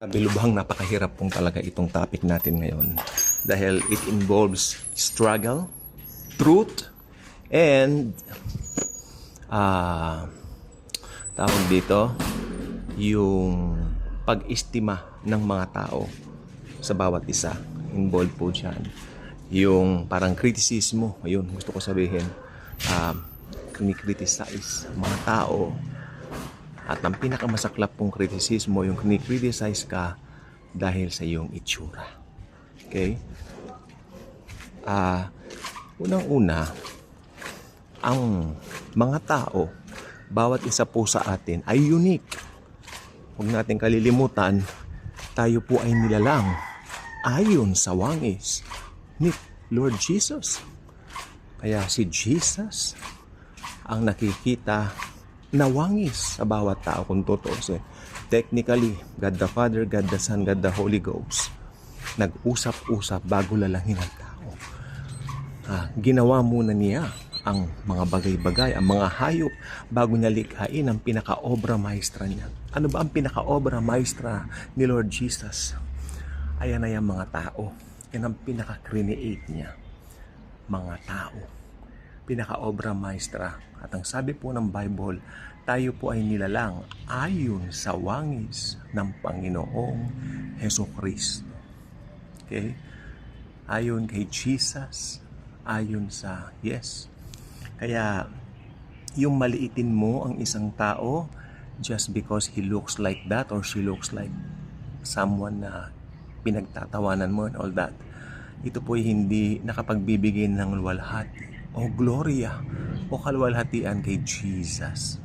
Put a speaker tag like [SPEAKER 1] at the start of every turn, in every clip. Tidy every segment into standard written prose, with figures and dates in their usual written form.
[SPEAKER 1] Bilubhang napakahirap pong talaga itong topic natin ngayon dahil it involves struggle, truth, and tawag dito yung pag-estima ng mga tao sa bawat isa. Involved po dyan yung parang kritisismo. Ayun, gusto ko sabihin, kini-criticize mga tao. At ang pinakamasaklap pong kritisismo, yung kini-criticize ka dahil sa iyong itsura. Okay? Unang-una, ang mga tao, bawat isa po sa atin ay unique. Huwag natin kalilimutan, tayo po ay nilalang ayon sa wangis ni Lord Jesus. Kaya si Jesus ang nakikita na wangis sa bawat tao kung totoo. Technically, God the Father, God the Son, God the Holy Ghost, nag-usap-usap bago lalangin ang tao. Ginawa muna niya ang mga bagay-bagay, ang mga hayop, bago niya likhain ang pinaka-obra maestra niya. Ano ba ang pinaka-obra maestra ni Lord Jesus? Ayan na yung mga tao. Yan ang pinaka-create niya. Mga tao. Pinaka-obra maestra. At ang sabi po ng Bible, tayo po ay nilalang ayon sa wangis ng Panginoong Hesukristo. Okay? Ayon kay Jesus, ayon sa yes. Kaya, yung maliitin mo ang isang tao just because he looks like that or she looks like someone na pinagtatawanan mo and all that, ito po ay hindi nakapagbibigay ng luwalhati o gloria o kaluwalhatian kay Jesus.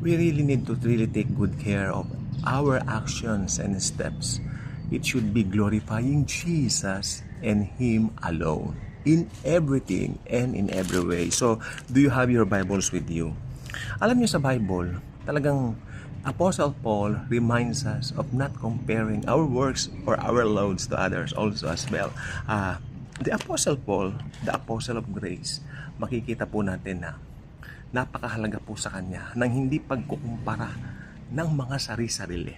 [SPEAKER 1] We really need to really take good care of our actions and steps. It should be glorifying Jesus and Him alone in everything and in every way. So, do you have your Bibles with you? Alam niyo sa Bible, talagang Apostle Paul reminds us of not comparing our works or our loads to others also as well. The Apostle Paul, the Apostle of Grace, makikita po natin na napakahalaga po sa kanya ng hindi pagkukumpara ng mga sari-sarili.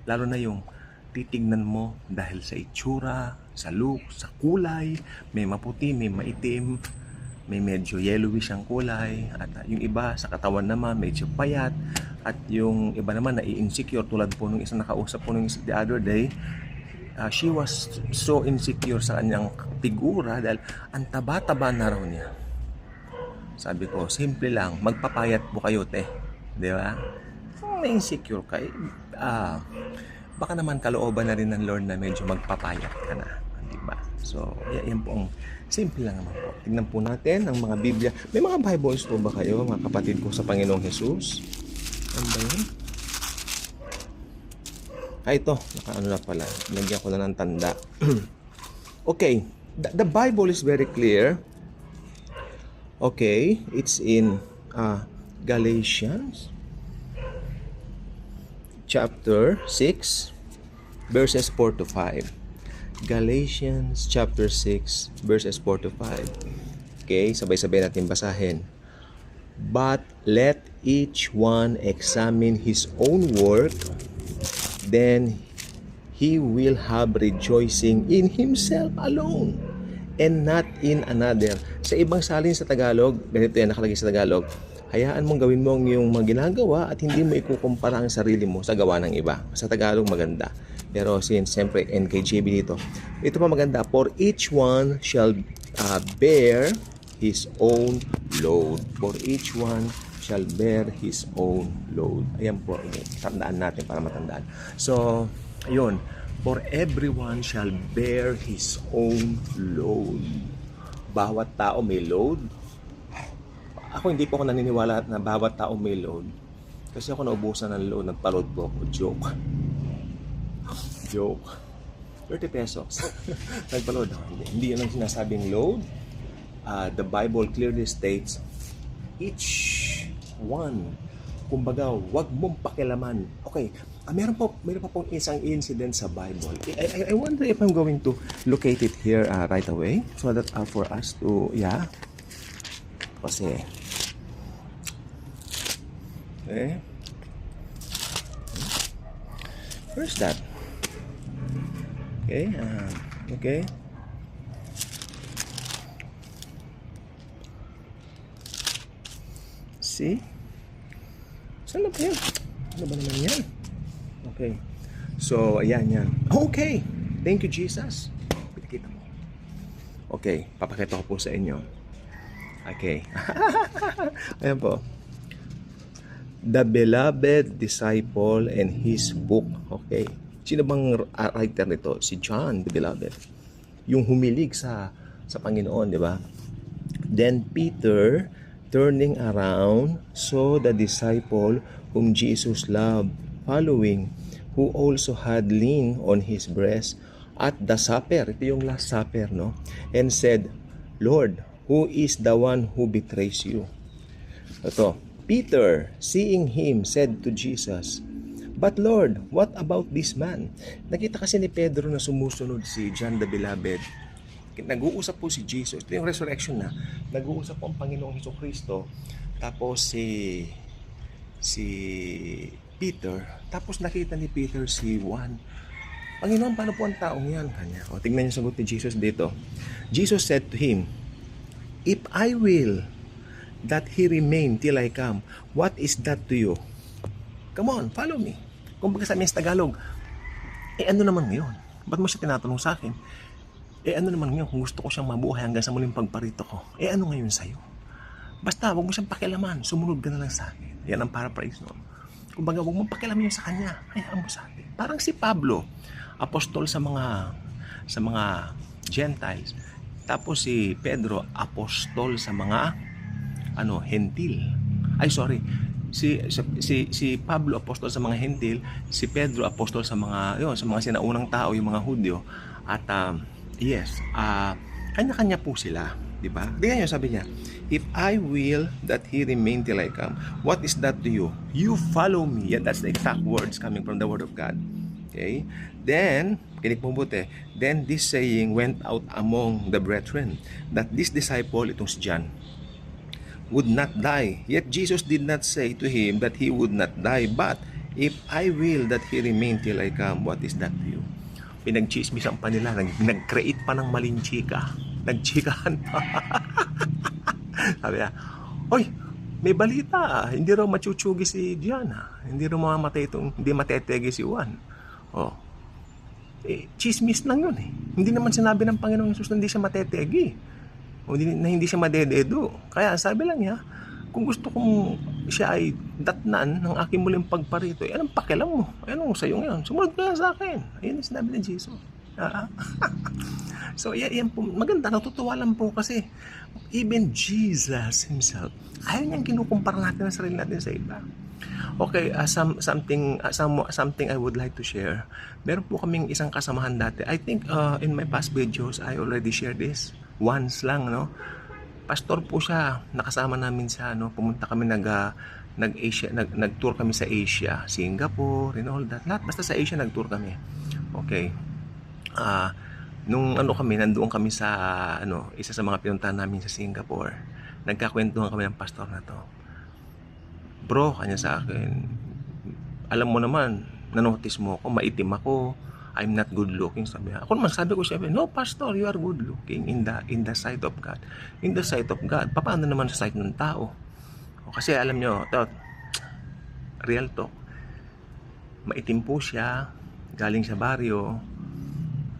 [SPEAKER 1] Lalo na yung titignan mo dahil sa itsura, sa look, sa kulay, may maputi, may maitim, may medyo yellowish ang kulay, at yung iba sa katawan naman medyo payat, at yung iba naman nai-insecure tulad po nung isang nakausap po nung the other day. She was so insecure sa kanyang figura dahil ang taba-taba na raw niya. Sabi ko, simple lang, magpapayat po kayo, te. Di ba? Kung na-insecure ka, baka naman kalooban na rin ng Lord na medyo magpapayat ka na. Di ba? So, yan po ang simple lang naman po. Tingnan po natin ang mga Biblia. May mga Bibles po ba kayo, mga kapatid ko sa Panginoong Jesus? Ano ba yun? Ito, nakaano na pala. Lagyan ko na ng tanda. Okay, the Bible is very clear. Okay, it's in Galatians chapter 6 verses 4 to 5. Galatians chapter 6 verses 4 to 5. Okay, sabay-sabay natin basahin. But let each one examine his own work, then he will have rejoicing in himself alone and not in another. Sa ibang salin sa Tagalog, ganito yan nakalagay sa Tagalog, hayaan mong gawin mo ang iyong mga ginagawa at hindi mo ikukumpara ang sarili mo sa gawa ng iba. Sa Tagalog maganda. Pero siyempre NKJV dito. Ito pa maganda. For each one shall bear his own load. For each one shall bear his own load. Ayan po. Tandaan natin para matandaan. So, ayun. For everyone shall bear his own load. Bawat tao may load. Ako hindi po ako naniniwala na bawat tao may load. Kasi ako naubusan ng load, nagpa-load po ako. Joke. 30 pesos. Nagpa-load ako. Hindi yun ang sinasabing load. The Bible clearly states, each one, kumbaga, wag mong pakialaman. Okay, meron pa pong isang incident sa Bible. I wonder if I'm going to locate it here right away so that for us to, kasi, okay, where's that? Okay? Okay? See? Saan na ba yan? Ano ba naman yan? Okay. So, ayan yan. Okay. Thank you, Jesus. Pinakita mo. Okay. Papakita ko po sa inyo. Okay. Ayan po. The Beloved Disciple and His Book. Okay. Sino bang writer nito? Si John the Beloved. Yung humilig sa Panginoon, di ba? Then Peter, turning around, saw the disciple whom Jesus loved, following, who also had leaned on his breast at the supper. Ito yung last supper, no? And said, Lord, who is the one who betrays you? Ito, Peter, seeing him, said to Jesus, But Lord, what about this man? Nakita kasi ni Pedro na sumusunod si John the Beloved. Nag-uusap po si Jesus. Ito yung resurrection na. Nag-uusap po ang Panginoong Jesucristo. Tapos si Peter. Tapos nakita ni Peter si Juan. Panginoon, paano po ang taong yan? Kanya. O, tingnan niyo sagot ni Jesus dito. Jesus said to him, If I will that he remain till I come, what is that to you? Come on, follow me. Kung baga sa amin sa Tagalog, ano naman ngayon? Ba't mo siya tinatanong sa akin? Ano naman ngayon kung gusto ko siyang mabuhay hanggang sa muling pagparito ko? Ano ngayon sa'yo? Basta, wag mo siyang pakialaman. Sumunod ka na lang sa akin. Yan ang paraphrase noon. Kung baga, wag mo pakialaman yun sa kanya. Hayaan mo sa atin. Parang si Pablo, apostol sa mga Gentiles. Tapos si Pedro, apostol sa mga Hentil. Si Pablo apostol sa mga Hentil, si Pedro apostol sa mga sinaunang tao, yung mga Hudyo. At kanya-kanya po sila, di ba? Tingnan niyo, sabi niya, If I will that he remain till I come, what is that to you? You follow me. Yeah, that's the exact words coming from the Word of God. Okay? Then, kinig mo buti, then this saying went out among the brethren, that this disciple, itong si John, would not die. Yet Jesus did not say to him that he would not die, but if I will that he remain till I come, what is that to you? Pinag-chismisan pa nila, nag-create pa ng maling chika. Nagchikahan pa. Sabi niya, Hoy, may balita. Hindi raw machuchugi si Diana. Hindi raw mamamatay hindi matetegi si Juan. Chismis lang yun eh. Hindi naman sinabi ng Panginoong Jesus na hindi siya matetegi. O na hindi siya madededo. Kaya sabi lang niya, kung gusto kong siya ay datnan ng aking muling pagparito, anong pakialam mo? Anong sa'yo ngayon? Sumunod ka sa akin. Ayun ang sinabi ng Jesus. So, yan po. Maganda, natutuwa lang po kasi even Jesus himself, ayaw niyang kinukumpara natin ang sarili natin sa iba. Okay, something I would like to share. Meron po kaming isang kasamahan dati. I think in my past videos, I already shared this. Once lang, no? Pastor po siya, nakasama namin sa pumunta kami nag-tour kami sa Asia, Singapore and all that. Lahat basta sa Asia nag-tour kami. Okay. Nung nandoon kami sa isa sa mga pinuntahan namin sa Singapore. Nagkakwentuhan kami ng pastor na to. Bro, kanya sa akin, alam mo naman, nanotice mo ako, maitim ako, I'm not good looking, sabi niya. Ako naman sabi ko siya, no pastor, you are good looking in the sight of God. In the sight of God, paano naman sa sight ng tao? Kasi alam nyo, real talk, maitim po siya, galing sa baryo,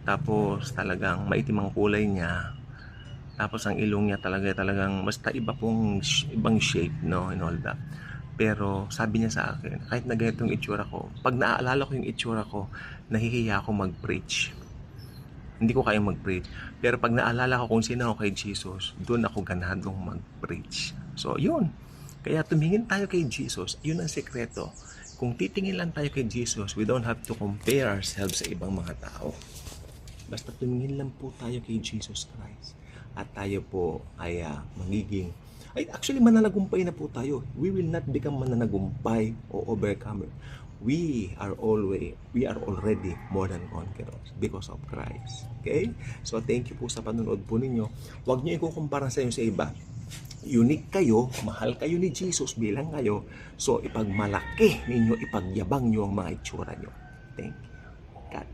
[SPEAKER 1] tapos talagang maitim ang kulay niya, tapos ang ilong niya talagang basta ibang shape, no, and all that. Pero sabi niya sa akin, kahit na ganito yung itsura ko, pag naaalala ko yung itsura ko, nahihiya ako mag-preach. Hindi ko kayang mag-preach. Pero pag naalala ko kung sino ako kay Jesus, doon ako ganadong mag-preach. So, yun. Kaya tumingin tayo kay Jesus, yun ang sekreto. Kung titingin lang tayo kay Jesus, we don't have to compare ourselves sa ibang mga tao. Basta tumingin lang po tayo kay Jesus Christ. At tayo po ay actually mananagumpay na po tayo. We will not become mananagumpay o overcomer. We are already more than conquerors because of Christ. Okay? So thank you po sa panonood po ninyo. Huwag niyo ikukumpara sa inyo sa iba. Unique kayo, mahal kayo ni Jesus bilang kayo. So ipagmalaki ninyo, ipagyabang niyo ang mga itsura niyo. Thank you. God.